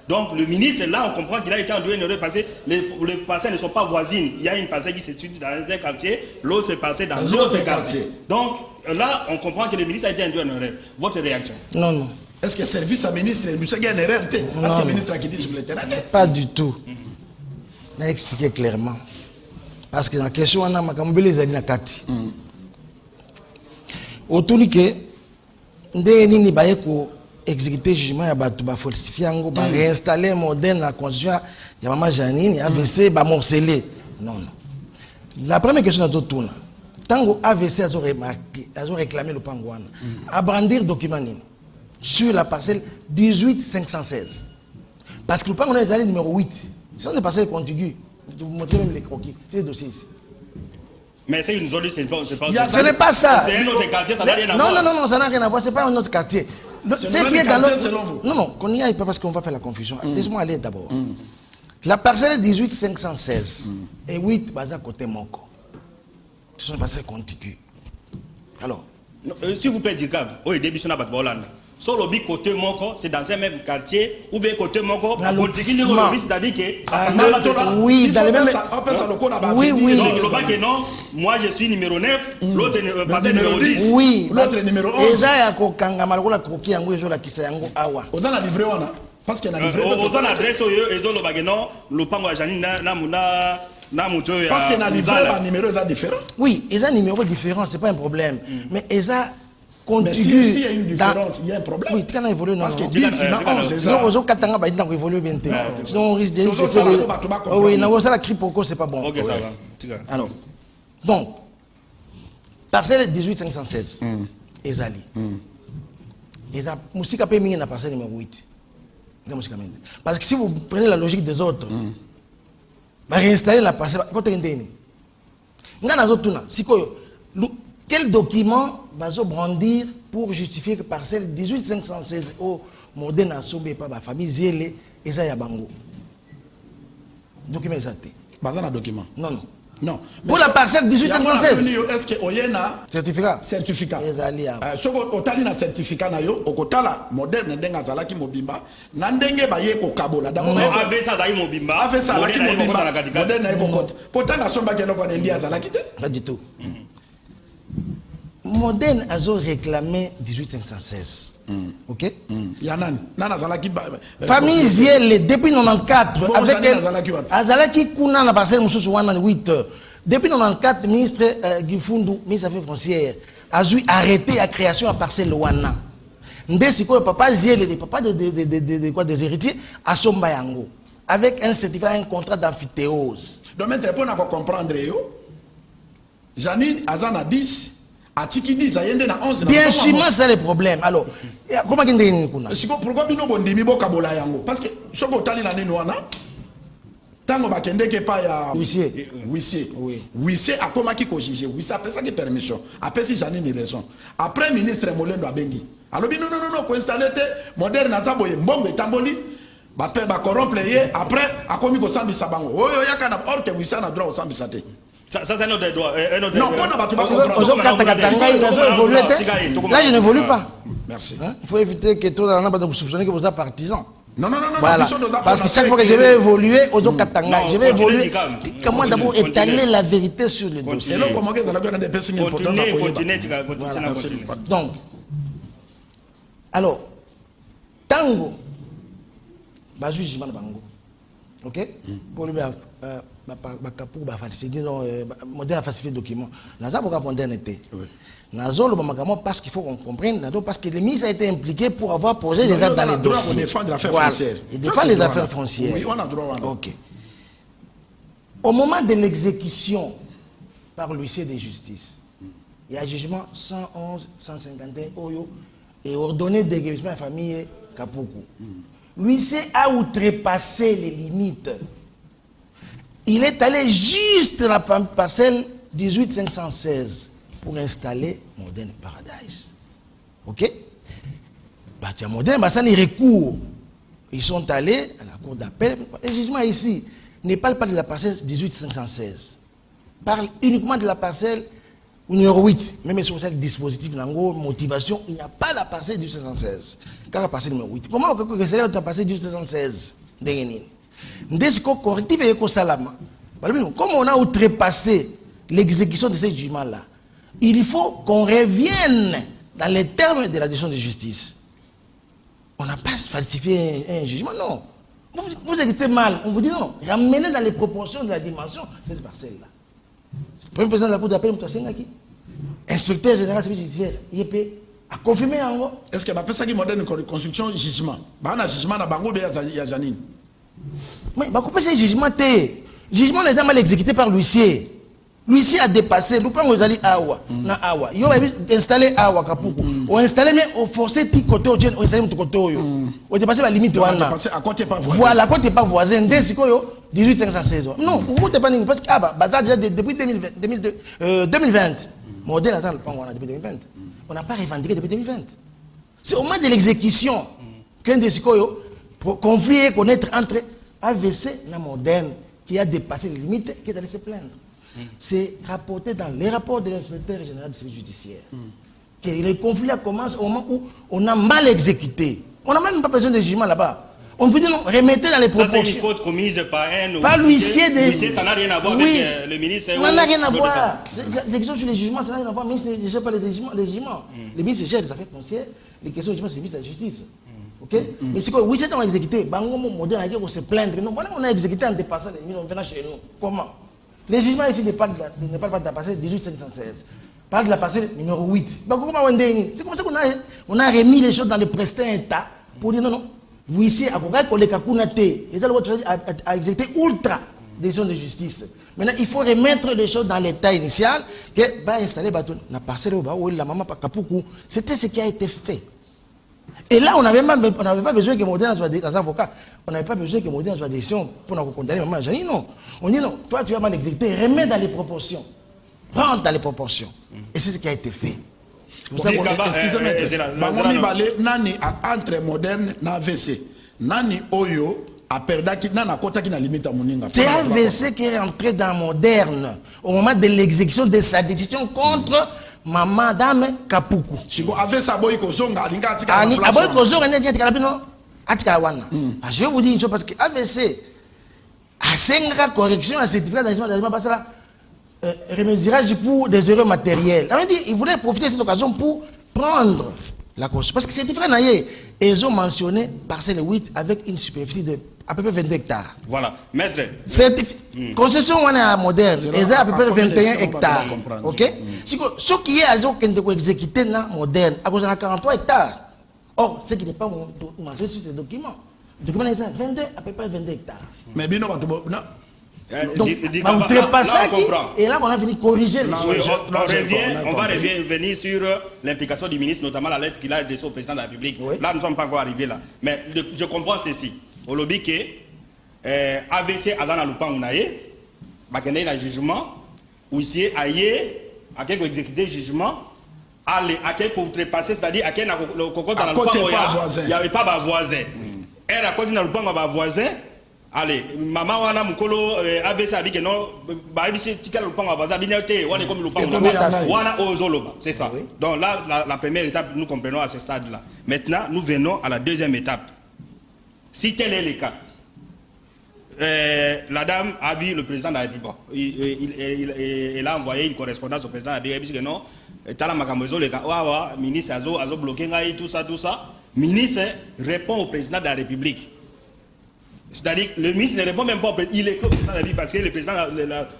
Donc le ministre, là, on comprend qu'il a été enduit une erreur parce que les parcelles ne sont pas voisines. Il y a une parcelle qui se situe dans un quartier, l'autre parcelle dans l'autre quartier. Donc là, on comprend que le ministre a été enduit une erreur. Votre réaction? Non, non. Est-ce que le service à ministre, il y a une erreur? Est-ce que le ministre a quitté sur le terrain? Pas du tout. On a expliqué clairement. Parce que la question, on a les années à Kati. Autour de que, nous avons exécuter jugement ya batu ba falsifier ngo ba réinstaller moderne la constitution ya maman Janine AVC ba morceler non non. La première question de tout tango AVC a remarqué a réclamé le pangouana à brandir document nini sur la parcelle 18516 parce que le pangouana est allé numéro 8 ce sont des parcelles contiguës. Je vous montrer même les croquis c'est le dossier ici. Mais c'est une zone, c'est pas ce n'est pas ça. C'est un autre quartier, ça n'a rien à voir. Non, ça n'a rien à voir, c'est pas un autre quartier. C'est qui est dans l'autre. Selon vous. Non, qu'on n'y aille pas parce qu'on va faire la confusion. Laisse-moi aller d'abord. La parcelle 18516 et 8 basa côté Moko. Ce sont des parcelles contiguës. Alors. S'il vous plaît, Dikab, oui, début sur la Batbolanda. Sur le côté Moko, c'est dans un même quartier, ou bien côté Moko, c'est-à-dire que. Oui, dans les mêmes. Oui, oui. Donc, le non, moi je suis numéro 9, l'autre est numéro 10. Oui, l'autre est numéro 11. Et ça, il y a un la croquis, un la kisa yango awa. On a la livrée, on a. Parce qu'il y a la livrée. On a l'adresse, et on a non, le pango à Janine, parce qu'il y a livré, un numéro différent. Oui, ils ont un numéro différent, c'est pas un problème. Mais ils ont. Mais s'il y a une différence, il y a un problème. Oui, tu as évolué. Parce que 10, c'est 11, c'est ça. Sinon, on risque de. Oui, la cripoco, c'est pas bon. Ok, ça va. Alors, donc, parcelle 18516, Ezali. Moussika peut mener la parcelle numéro 8. Parce que si vous prenez la logique des autres, réinstaller la parcelle, quel document va se brandir pour justifier que parcelle 18516 au moderne asombe pas ba famille ziele eza ya bango. Document exact. Bazana document. Non. Non. Pour la parcelle 1816. Est-ce que oyena certificat? Certificat. Soko otali na certificat na yo, okotala moderne ndenga zalaki mobimba, na ndenge baye ko kabola. D'abord avec ça zali mobimba. Avec ça zalaki mobimba. Moderne na ekokota. Potanga somba kelo kwa ndia zalaki te? Pas du tout. Moderne a réclamé 1816. Ok? Yanan. Nana zalaki famille Ziele depuis 94 avec Azalaki Kuna na parcelle mususu wana 8. Depuis 94 ministre Gifundu ministre des Affaires foncières a arrêté la création à parcelle wana. Ndesi ko papa Ziele le papa de quoi des héritiers a somba yango avec un certificat un contrat d'amphithéose. Donc maintenant pour na comprendre yo Janine Azana 10 Atiki 10 ayende na 11 bien sûr c'est le problème. Alors comment ngende kuna pourquoi bino bondimi bokabola yango parce que soko tali na nini wana tango bakende ke pa ya huissier akomaki ko juger huissier apesa ki permission apesi Janine raison après ministre Molendo abengi alobi non ko installer te moderne azaboye mbongo etamboli ba pe ba corrompre ye après akomi ko sambisa bango oyo yakana or que huissier na droit au sambisa te. Ça c'est notre droit. Non, pas là, je n'évolue pas. Merci. Il faut éviter que tout le monde ne soupçonne que vous êtes partisan. Non. Voilà. Parce que chaque fois que je vais évoluer, je vais évoluer. Comment d'abord étaler la vérité sur le dossier. Donc, alors, tango, jugement de bango. Ok? Pour lui, pour moderne à falsifier document. Naza boka modernité. Nazo le mamakamo parce qu'il faut qu'on comprenne. Parce que le ministre a été impliqué pour avoir posé les actes dans les dossiers. Il défend les affaires foncières. Il défend les affaires foncières. Oui, on a droit. Ok. Au moment de l'exécution par l'huissier de justice, il y a jugement 111, 151 Oyo et ordonné d'exécution à la famille Kapuku. L'huissier a outrepassé les limites. Il est allé juste dans la parcelle 18516 pour installer Moderne Paradise. Ok? Batia Moderne, les recours. Ils sont allés à la cour d'appel. Le jugement ici ne parle pas de la parcelle 18516. Parle uniquement de la parcelle numéro 8. Même sur ce dispositif, motivation, il n'y a pas la parcelle 18516. Car la parcelle numéro 8. Comment on peut la parcelle 18516? Ndesiko correctif et éco-salama. Comme on a outrepassé l'exécution de ce jugement-là, il faut qu'on revienne dans les termes de la décision de justice. On n'a pas falsifié un jugement, non. Vous existez mal. On vous dit non. Ramenez dans les proportions de la dimension de cette parcelle-là. Le premier président de la Cour d'appel, inspecteur général de service judiciaire, IEP, a confirmé en gros. Est-ce que ça qui moderne construction jugement? Un jugement na bango be ya Janine. Mais c'est un jugement. Le jugement est mal exécuté par l'huissier. L'huissier a dépassé. Nous prenons les Awa. Na Awa. Ils ont installé Awa Kapuku. On a installé, mais on forcé tout côté. On a installé tout côté. On a dépassé la limite. À côté pas voisin. Voilà, à côté pas voisin. Dès 1816. Non, vous ne pas parce que Bazar déjà depuis 2020. Modèle attend depuis 2020. On n'a pas revendiqué depuis 2020. C'est au moment de l'exécution qu'un des conflit et connaître entre AVC et la Moderne qui a dépassé les limites, qui est allé se plaindre. C'est rapporté dans les rapports de l'inspecteur général du service judiciaire que le conflit commence au moment où on a mal exécuté. On n'a même pas besoin de jugement là-bas. On vous dit non, remettez dans les proportions. Ça c'est une faute commise par un par l'huissier de... Ça n'a rien à voir avec le ministre. Ça n'a rien à voir. Les questions sur les jugements, ça n'a rien à voir. Le ministre ne gère pas les jugements. Le ministre gère les affaires foncières. Les questions de jugement, c'est le ministre de la Justice. Ok? Mais c'est quoi? Oui, c'est on a exécuté. Bango moderne, on se plaindre. Non, voilà, on a exécuté en dépassant les 1000, on vient chez nous. Comment? Les jugements ici ne parlent pas de la parcelle 18516. Parlent de la parcelle numéro 8. C'est comme ça qu'on a remis les choses dans le prestant état pour dire non. Vous ici, à exécuter ultra décision de justice. Maintenant, il faut remettre les choses dans l'état initial que va installer la parcelle où la maman Kapuku. C'était ce qui a été fait. Et là, on n'avait pas besoin que Moderne soit des avocats. On n'avait pas besoin que Moderne soit des décisions pour nous condamner maman Janine. Non. On dit non, toi tu vas mal exécuter, remets dans les proportions. Rentre dans les proportions. Et c'est ce qui a été fait. Excusez-moi, nani entre moderne na AVC. Nani oyo a perdu na kota qui na limite à moninga. C'est AVC qui est rentré dans moderne au moment de l'exécution de sa décision contre Madame Kapuku. Siko AVC aboy kozonga alinga atika. Ani aboy kozonga ne atika lapino atika wana. Je vais vous dire une chose parce que AVC a 5 correction à certificat d'enregistrement parce que remédiage pour des erreurs matérielles. Il voulait profiter de cette occasion pour prendre la cause. Parce que c'est différent. Ils ont mentionné parcelle 8 avec une superficie de à peu près 20 hectares. Voilà. Maître. Concession on est à moderne. Ils ont à peu près 21 hectares. Ok? Ce qui est à exécuté dans moderne, à cause de 43 hectares. Or, ce qui n'est pas mentionné sur ces documents. Les documents, ils ont 22, à peu près 22 hectares. Mais bien, non. Donc, on trépasse et là on a venu corriger les choses. On va revenir sur l'implication du ministre, notamment la lettre qu'il a adressée au président de la République. Oui. Là, nous ne sommes pas encore arrivés là. Mais je comprends ceci. Au lobby que AVC Azana Lupan Unaye, Bakene a jugement, ou ici aïe, à quelques exécuter jugement, à quelques outrepasser, c'est-à-dire à quelques cocotte dans le Lupan, il n'y avait pas de voisin. Elle a continué dans le Lupan voisin. Allez, maman wana mukolo ABC abike non ba biche tikala lupango baza binete wana comme lupango wana ozoloba, c'est ça. Donc là la première étape nous comprenons à ce stade là. Maintenant, nous venons à la deuxième étape. Si tel est le cas, la dame a vu le président de la République. Il a envoyé une correspondance au président de la République. Il dit que non, tala makambozo le cas, ministre azo bloqué ngai tout ça. Ministre répond au président de la République. C'est-à-dire que le ministre ne répond même pas, il écrit au président de la République parce que le président,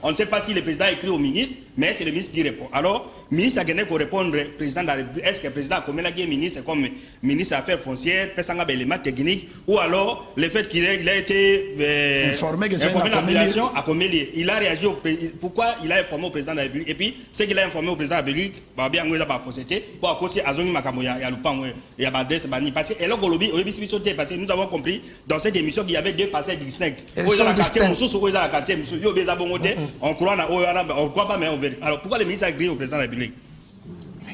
on ne sait pas si le président écrit au ministre, mais c'est le ministre qui répond. Alors, le ministre a gagné pour répondre au président de la République. Est-ce que le président a commis la ministre comme ministre des Affaires foncières, éléments techniques, ou alors le fait qu'il a été informé de la population a commis lié. Il a réagi pourquoi il a informé au président de la République. Et puis, ce qu'il a informé au président de la République, bien il a pas fausseté, pour cause Azongi Makamoya, il y a le pan, il y a Badès, Bani, parce que nous avons compris dans cette émission qu'il y avait deux passages distincts. On croit pas, mais on verra. Alors pourquoi le ministre a écrit au président de la République?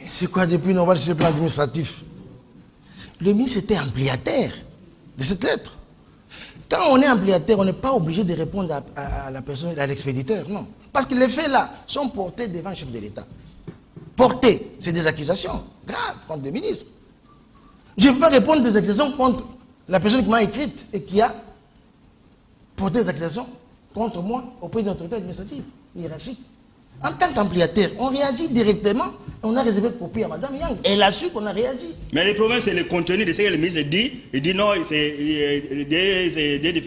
C'est quoi depuis nous on va sur le plan administratif? Le ministre était ampliataire de cette lettre. Quand on est ampliataire, on n'est pas obligé de répondre à la personne, à l'expéditeur, non. Parce que les faits là sont portés devant le chef de l'État. Portés, c'est des accusations graves contre le ministre. Je ne peux pas répondre des accusations contre la personne qui m'a écrite et qui a porté des accusations contre moi auprès d'une autorité administrative hiérarchique. En tant qu'ampliataire, on réagit directement et on a réservé copie à Mme Yang. Elle a su qu'on a réagi. Mais le problème, c'est le contenu de ce que le ministre dit. Il dit non, c'est des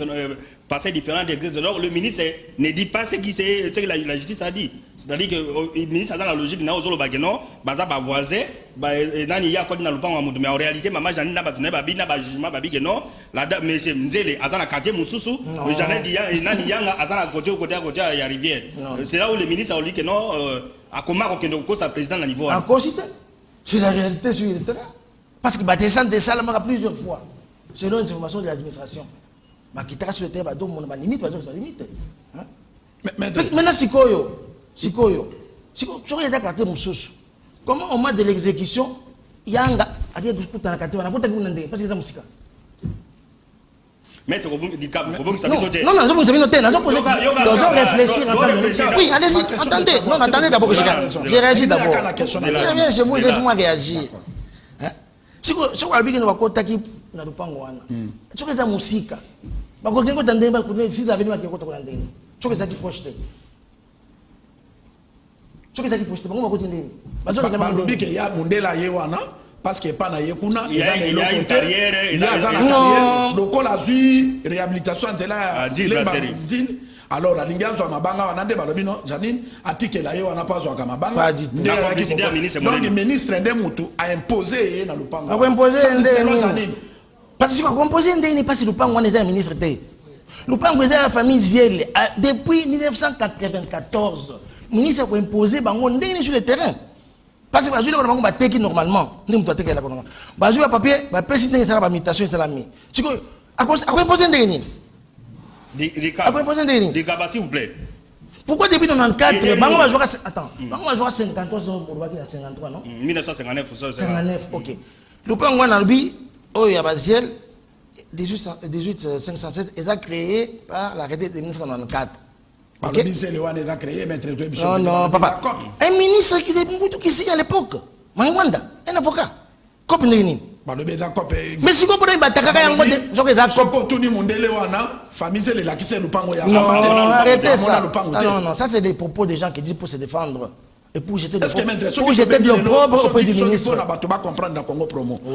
passés différents degrés. Donc le ministre ne dit pas ce que la justice a dit. C'est-à-dire que le ministre a dans la logique, non, voisin, mais en réalité, maman, j'en ai pas jugement, non, la dame, mais c'est Mzele, Azana Katé Moussoussou, j'en ai dit, Azana côté à la rivière. C'est là où le ministre a dit que non, à comment on cause à président à niveau. En cause, c'est la réalité sur le terrain. Parce que descendre des salles plusieurs fois, selon les informations de l'administration. Qui trace sur le terrain, donc ma limite, ma limite. Maintenant, Sikoyo, tu regardes la carte Moussoussou. Comment au moment de l'exécution, il y a un gars qui a dit que tu as parce que c'est la musique. Maître, non, je vais noter. Réfléchir. Oui, allez-y, attendez. Non, attendez d'abord que je réagis d'abord. Viens chez vous, laisse-moi réagir. Si vous avez dit que vous avez dit na lupango wana choke za musika bakokengo tandemba kuna sisa veni makekota kuna ndeni choke za kiposte bango bakoti ndeni bazo kana malobi ke ya mundela ye wana parce que pas na ye kuna il y a une carrière il y a une carrière donc on a vu réhabilitation nzela alors la lingia zo mabanga wana nde balobi no Janine atikela ye wana pas zo ka mabanga donc le ministre ndé mutu a imposé na lupango a imposé ndé parce que composé ndé pas si lupango wana est ministre té lupango est la famille Ziele depuis 1994 ministre a imposé bango ndé sur le terrain parce que bazuli bango ba teki normalement ndi mutu atekela bango bazuli papier ba président sala ba mutation sala mi siko a imposé ndé ni s'il vous plaît. Pourquoi depuis 94, Bango va jouer à 53, c'est 53, non 1959, 59, ok. Le plan Guanalbi, oh, il y a Basiel, 1857, ils ont créé par l'arrêté de 1994. Okay. Les a créé, non, papa. Un ministre qui signe à l'époque, Mangwanda, un avocat, copie Lénine. Mais si vous comprenez, arrêtez ça. Non, ça c'est des propos des gens qui disent pour se défendre et pour jeter de l'opprobre auprès du ministre.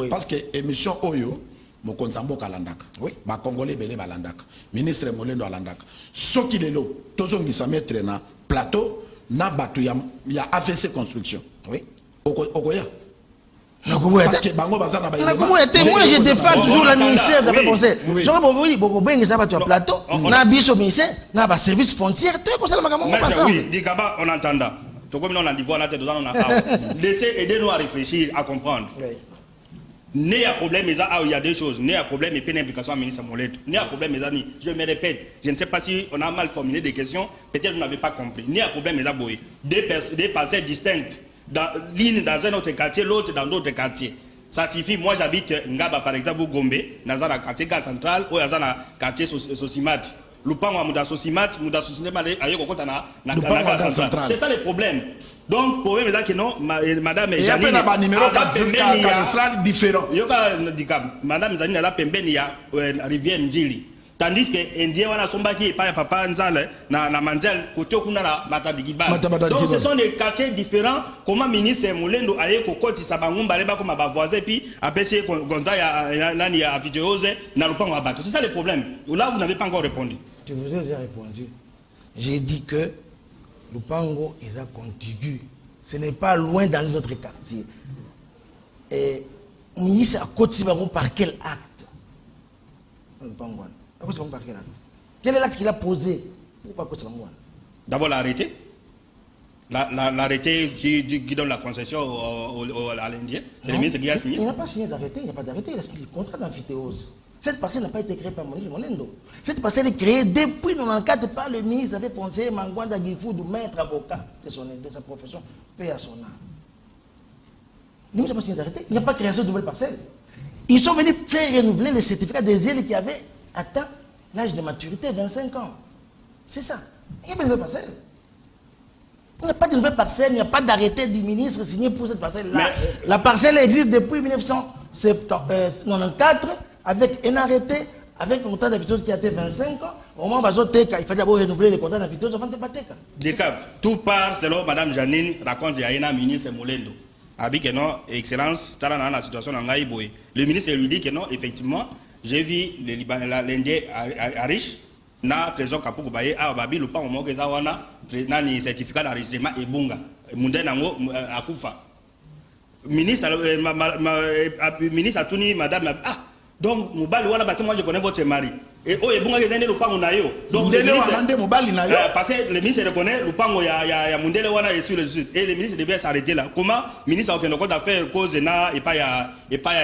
Parce que émission Oyo, Mokonzambo Kalandaka, ba Congolais belé balandaka, ministre Molendo Alandaka. Ce qui est là, tous on qui mettre na plateau, na batu ya AVC construction. Oui. Okoya. Parce que Bango Bazana moi je défends toujours le ministère des Affaires françaises. J'aurais proposé beaucoup bien que ça va sur plateau. Na biso ministère, na ba service frontière, tout comme ça la oui, Dikaba on entend. Tout comme on a dit voilà tête on a laissez aider-nous à réfléchir, à comprendre. Né à problème il y a deux choses, né à problème et puis l'implication à ministre Moleto. Né à problème je me répète, je ne sais pas si on a mal formulé des questions, peut-être vous n'avez pas compris. Né à problème des parcelles distinctes. L'une dans un autre quartier, l'autre dans d'autres quartiers. Ça suffit. Moi j'habite Ngaba par exemple au Gombe, dans un quartier central ou dans un quartier Sosimat. Lupango muda Sosimat, muda Sosimat ayo kokota na central. C'est ça le problème. Donc pour eux que non madame Janine. Et après numéro 4 différent. Yoka dikam madame Janine la pembeni ya rivière Njili. Tandis que Indien wana sombaki pa papa nzale na manzel koto kuna na matadigiba. Donc ce sont des quartiers différents. Comment ministre Molendo aye kokoti sabangumba leba comme ba voisin puis apesi gonda ya nani ya vidéose na lupango abato. C'est ça le problème. Là vous n'avez pas encore répondu. Je vous ai déjà répondu. J'ai dit que Lupango est contigu. Ce n'est pas loin dans notre quartier. Et ministre a cotisé par quel acte? Lupango. Quel est l'acte qu'il a posé? D'abord l'arrêté. L'arrêté qui donne la concession à l'Indien. C'est le ministre qui a signé. Il n'a pas signé d'arrêté, il n'y a pas d'arrêté. Il a signé le contrat d'amphithéose. Cette parcelle n'a pas été créée par Moïse Molendo. Cette parcelle est créée depuis 1994 par le ministre des Affaires français, Mangwanda Gifoudou, maître avocat de sa profession, paix à son âme. Il n'a pas signé d'arrêté, il n'y a pas de création de nouvelles parcelles. Ils sont venus faire renouveler les certificats des îles qui avaient atteint l'âge de maturité, 25 ans. C'est ça. Il n'y a pas de nouvelle parcelle. Il n'y a pas de nouvelle parcelle, il n'y a pas d'arrêté du ministre signé pour cette parcelle-là. La parcelle existe depuis 1994 avec un arrêté, avec un contrat d'habitude qui a été 25 ans. Au moment où il fallait d'abord renouveler les contrats d'habitude avant de battre. Tout part selon Mme Janine, raconte Yaina, ministre Molendo. Abi que non, excellence, dans la situation en Gaïboé. Le ministre lui dit que non, effectivement, j'ai vu l'Indien à riche, na trésor Kapuku Baye, à Babi, le pan au Mogezawana, nani certificat d'enregistrement et bunga. Mundenango à Koufa. Ministre a tuni madame, ah, donc Moubali, moi je connais votre mari. Et oh, et bon, le pango nayo. Donc le ministre, parce que le ministre reconnaît le pango ya Mundele wana est sur le sud. Et le ministre devait s'arrêter là. Comment ministre a aucun compte à faire cause na et pas ya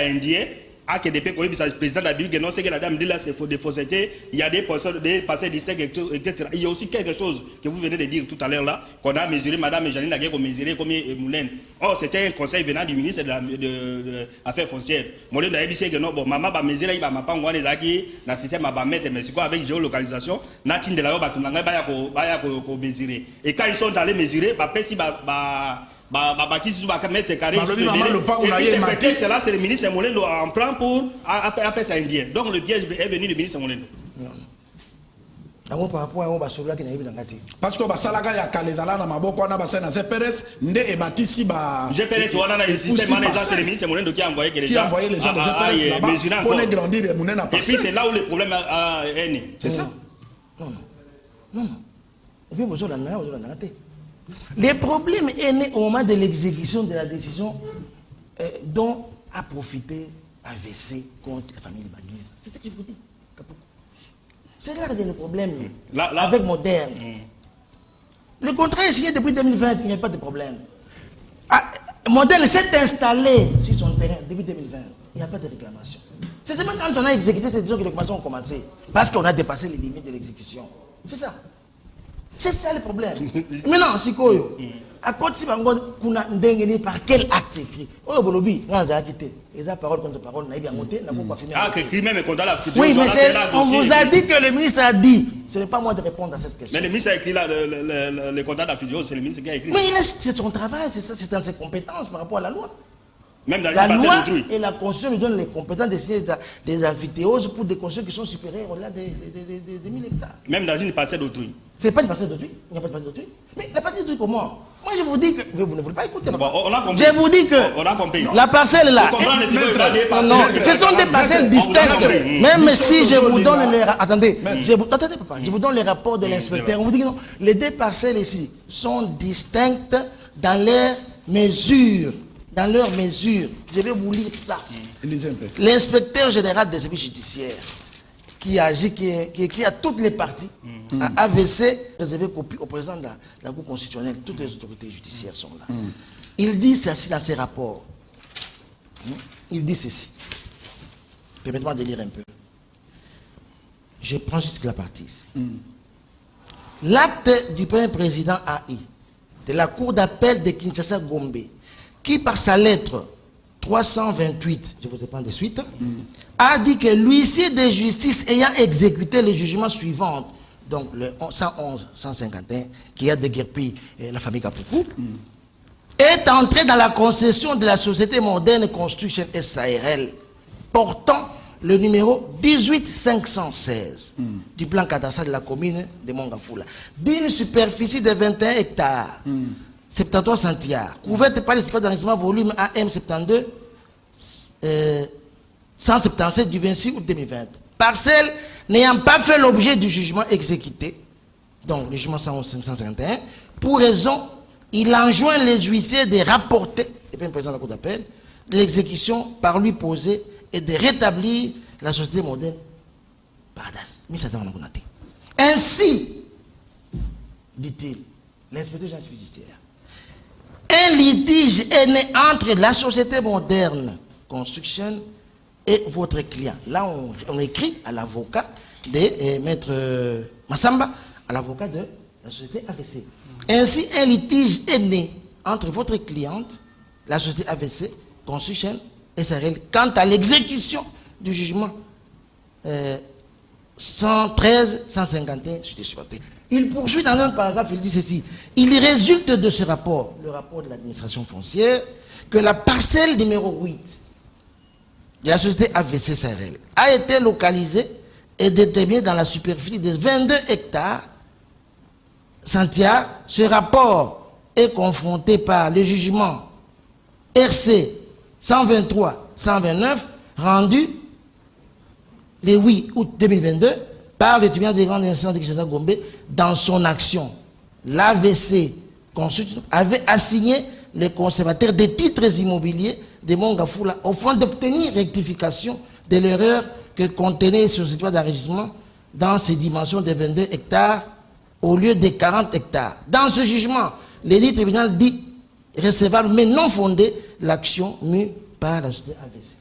indien. Ah, que depuis que le président de la Bible, non, c'est que la dame dit là, c'est des faussetés, il y a des personnes, des passés distincts, etc. Il y a aussi quelque chose que vous venez de dire tout à l'heure là, qu'on a mesuré, madame Janine a mesuré combien Moulin. Or, c'était un conseil venant du ministre de Affaires foncières. Moulin a dit que non, bon, maman va mesurer, il va m'apprendre les acquis, dans le système va mettre, mais c'est quoi avec géolocalisation, Natin de la robe, il va mesurer. Et quand ils sont allés mesurer, c'est là, c'est le ministre Molendo en prend pour appeler ça indien. Donc le piège est venu du ministre Molendo. Parce que Basalaga ya Kaledala na maboko na basena CPRS nde ebatisi ba GPRS wana na système c'est le ministre Molendo qui a envoyé les gens de GPRS là-bas pour grandir Mounena. Et puis c'est là où le problème est né. C'est ça. Non. Le problème est né au moment de l'exécution de la décision dont a profité AVC contre la famille Baguise. C'est ce que je vous dis. C'est là le problème avec Moderne. Le contrat est signé depuis 2020, il n'y a pas de problème. Moderne s'est installé sur son terrain depuis 2020, il n'y a pas de réclamation. C'est seulement quand on a exécuté ces décisions que les réclamations ont commencé. Parce qu'on a dépassé les limites de l'exécution. C'est ça. C'est ça le problème. Maintenant, si Koyo, à côté si bango kuna ndengeni par quel acte écrit? Oh bolobi, on a quitté. Et ça parole contre parole, n'a bien monté, n'a pas fini. Ah, que crime même contre la vidéo. Oui, mais on vous a dit que le ministre a dit. Ce n'est pas moi de répondre à cette question. Mais le ministre a écrit là, le contrat de la vidéo, c'est le ministre qui a écrit. Mais c'est son travail, c'est dans ses compétences par rapport à la loi. Même dans la loi et la Constitution lui donnent les compétences de signer des amphithéoses pour des constructions qui sont supérieures au-delà des 1000 hectares. Même dans une parcelle d'autrui. Ce n'est pas une parcelle d'autrui. Il n'y a pas de parcelle d'autrui. Mais la parcelle d'autrui, comment? Moi, je vous dis que. Vous ne voulez pas écouter. Bon, on a compris. Je vous dis que. On a compris. La parcelle là. Non, ce sont des parcelles distinctes. Même si je vous donne les. Attendez. Attendez, papa. Je vous donne les rapports de l'inspecteur. On vous dit que non. Les deux parcelles ici sont distinctes dans leurs mesures. Dans leurs mesures. Je vais vous lire ça. L'inspecteur général des services judiciaires qui agit, qui écrit à toutes les parties, à AVC, réservé copie au président de la Cour constitutionnelle. Toutes les autorités judiciaires sont là. Il dit ceci dans ses rapports. Il dit ceci. Permettez-moi de lire un peu. Je prends juste la partie ici. L'acte du premier président AI de la Cour d'appel de Kinshasa-Gombe, qui par sa lettre 328, je vous prends de suite, a dit que l'huissier de justice ayant exécuté le jugement suivant, donc le 111-151, qui a déguerpi la famille Kapoukou, est entré dans la concession de la Société Moderne Construction SARL, portant le numéro 18516 du plan cadastral de la commune de Mongafula, d'une superficie de 21 hectares. 73 centiards, couverte par les certificats d'enregistrement volume AM72 177 du 26 août 2020. Parcelle n'ayant pas fait l'objet du jugement exécuté, donc le jugement 111-551, pour raison, il enjoint les huissiers de rapporter, et puis le président de la Cour d'appel, l'exécution par lui posée et de rétablir la société moderne. Ainsi, dit-il, l'inspecteur judiciaire, un litige est né entre la société moderne Construction et votre client. Là, on écrit à l'avocat de Maître Massamba, à l'avocat de la société AVC. Ainsi, un litige est né entre votre cliente, la société AVC, Construction et SARL, quant à l'exécution du jugement 113-151 sur des suivantés. Il poursuit dans un paragraphe, il dit ceci. Il résulte de ce rapport, le rapport de l'administration foncière, que la parcelle numéro 8 de la société AVC SARL a été localisée et déterminée dans la superficie de 22 hectares centiards. Ce rapport est confronté par le jugement RC 123-129 rendu le 8 août 2022 par le tribunal des grandes instances de Kinshasa-Gombe dans son action. L'AVC avait assigné le conservateur des titres immobiliers de Mongafula au fond d'obtenir rectification de l'erreur que contenait ce certificat d'enregistrement dans ses dimensions de 22 hectares au lieu de 40 hectares. Dans ce jugement, l'édit tribunal dit recevable mais non fondé l'action mue par la société AVC.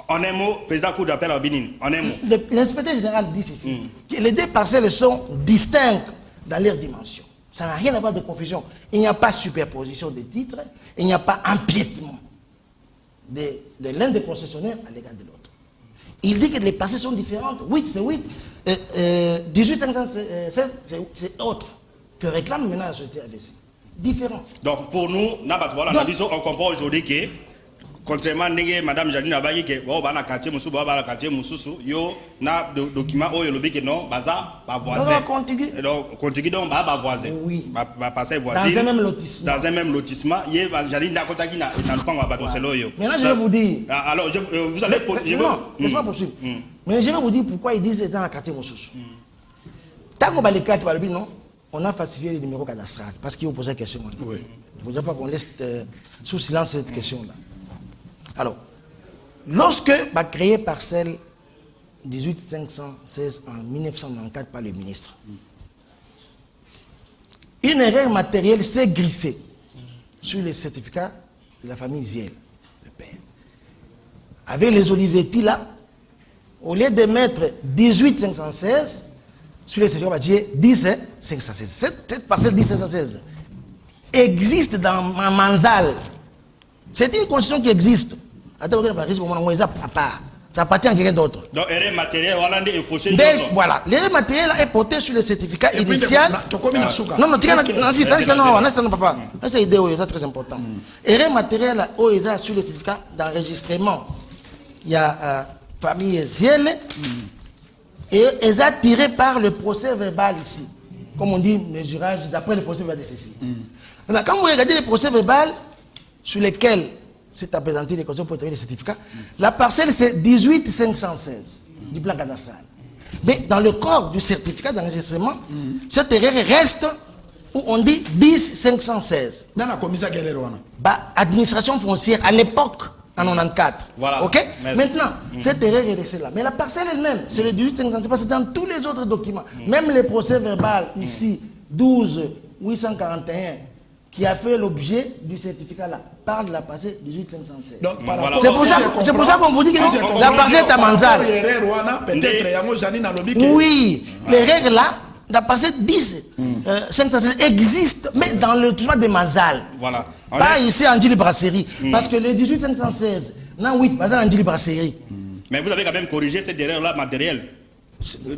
En un mot, président Cour d'appel à Bénin, en un mot. L'inspecteur général dit ceci, que les deux parcelles sont distinctes dans leurs dimensions. Ça n'a rien à voir de confusion. Il n'y a pas superposition des titres, il n'y a pas empiètement de l'un des concessionnaires à l'égard de l'autre. Il dit que les parcelles sont différentes. 8 c'est 8, 18 c'est autre que réclame maintenant la société AVC. Différent. Donc pour nous, on comprend aujourd'hui que contrairement à Mme Janine Abaye, qui est dans le quartier Moussoussou, il y a un document où il y a non, baza, voisin. Donc, contigu, donc, voisin. Oui. Passer voisin. Dans un même lotissement. Dans un même lotissement, il y a Janine Dakota qui n'a pas de bateau. Maintenant, je vais vous dire. Alors, vous allez. Non, laisse-moi poursuivre. Mais je vais vous dire pourquoi ils disent que c'est dans le quartier Moussoussou. Tant qu'on va les cartes, non, on a falsifié les numéros cadastrales parce qu'ils ont posé la question. Oui. Il ne faudrait pas qu'on laisse sous silence cette question-là. Alors, lorsque va créer parcelle 18516 en 1994 par le ministre, une erreur matérielle s'est glissée sur les certificats de la famille Ziel, le père. Avec les Olivetti là, au lieu de mettre 18516, sur les certificats 10 516. Cette parcelle 10 516 existe dans ma Manzal. C'est une constitution qui existe. Attends, à part. Ça appartient à quelqu'un d'autre. Donc, erreur matérielle, voilà. L'erreur matérielle est portée sur le certificat initial. Non, papa. C'est une idée, c'est très important. L'erreur matérielle est sur le certificat d'enregistrement. Il y a famille Ziel et elle est tirée par le procès verbal ici. Comme on dit, mesurage d'après le procès verbal de ceci. Maintenant, quand vous regardez les procès verbal sur lesquels c'est à présenter les conditions pour obtenir les certificats, la parcelle c'est 18 516 du plan cadastral. Mais dans le corps du certificat d'enregistrement, cette erreur reste où on dit 10 516. Dans la commission administration foncière à l'époque en 94. Voilà. Ok. Maintenant, cette erreur est restée là. Mais la parcelle elle-même, c'est le 18 516 parce que dans tous les autres documents, même les procès verbal ici 12 841 qui a fait l'objet du certificat là, parle de la parcelle 18 516. Donc, voilà. C'est pour ça qu'on vous dit que la parcelle est à Manzal. Oui, l'erreur là, la parcelle 10 516 existe, mais dans le droit de Manzal. Voilà. Pas ici en Djili-Brasserie. Parce que le 18 516, non, oui, pas en Djili-Brasserie. Mais vous avez quand même corrigé cette erreur-là matérielle.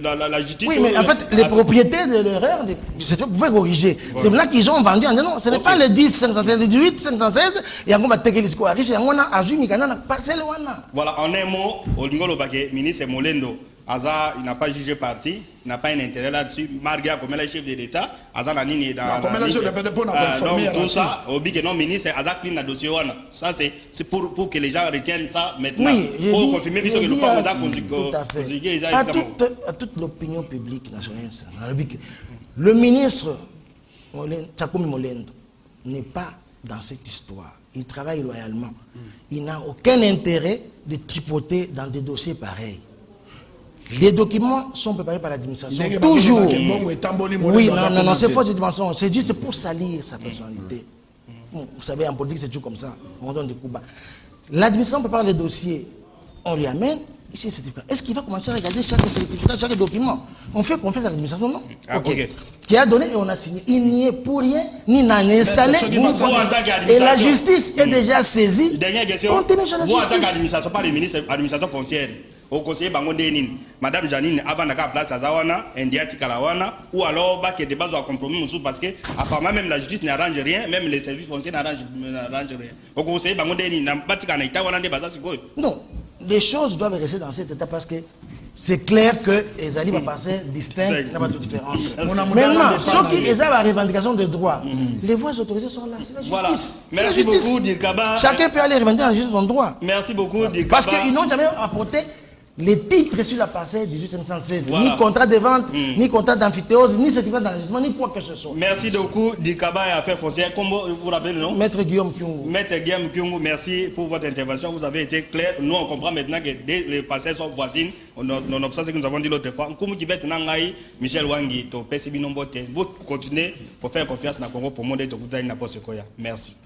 La justice. Oui, mais en fait, les propriétaires de l'erreur, vous pouvez corriger. C'est là qu'ils ont vendu en disant non, ce n'est pas le 10 516, le 18 516, et on va teker les squares riches, et on a ajouté la parcelle. Voilà, en un mot, Olingolo Baké, ministre Molendo, Aza, il n'a pas jugé parti, il n'a pas un intérêt là-dessus. Marga, comme elle est chef de l'État, Aza n'a ni dans. Comme elle est chef de l'État, donc tout ça, au que non, ministre, Aza clean le dossier. Ça, c'est pour que les gens retiennent ça maintenant. Oui, pour confirmer que le pas tout à fait. À toute l'opinion publique nationale, le ministre Tchakoumi Molendo n'est pas dans cette histoire. Il travaille loyalement. Il n'a aucun intérêt de tripoter dans des dossiers pareils. Les documents sont préparés par l'administration. Toujours. Oui, non, c'est fausse dimension. C'est juste pour salir sa personnalité. Bon, vous savez, en politique, c'est toujours comme ça. On donne des coups bas. L'administration prépare les dossiers. On lui amène. Ici, certificat. Est-ce qu'il va commencer à regarder chaque certificat, chaque document? On fait confiance à l'administration, non? Ok. Qui a donné et on a signé. Il n'y est pour rien, ni n'en installé. Et la justice est déjà saisie. Dernière question. On te met sur la justice. Vous, en tant justice. qu'administration, pas le ministre, administration foncière, au conseiller Bango Denin, Madame Janine, avant de la place à Zawana, Indiati Kalawana, ou alors qu'il y ait des bases à compromis, parce que, apparemment, même la justice n'arrange rien, même les services fonciers n'arrangent rien. Au conseiller Bango Denin, n'a pas de Itawana des bases. Non, les choses doivent rester dans cet état parce que c'est clair que les alliés vont passer distincts, n'a pas tout différent. Maintenant, ceux qui ont la revendication de droit, les voies autorisées sont là, c'est la justice. Voilà. Merci beaucoup, Dirkaba. Chacun peut aller revendiquer en justice son droit. Merci beaucoup, Dirkaba. Parce qu'ils n'ont jamais apporté les titres sur la parcelle 1816, ni contrat de vente, ni contrat d'amphithéose, ni certificat d'enregistrement, ni quoi que ce soit. Merci beaucoup, Dirkaba et Affaires foncières. Comment vous rappelez le nom? Maître Guillaume Kyungu. Maître Guillaume Kyungu, merci pour votre intervention. Vous avez été clair. Nous, on comprend maintenant que les parcelles sont voisines. On observe ce que nous avons dit l'autre fois. Comme qui va être Nangaï, Michel Wangi, to PCB Nombote. Vous continuez pour faire confiance dans le Congo pour monter tout le monde. Merci.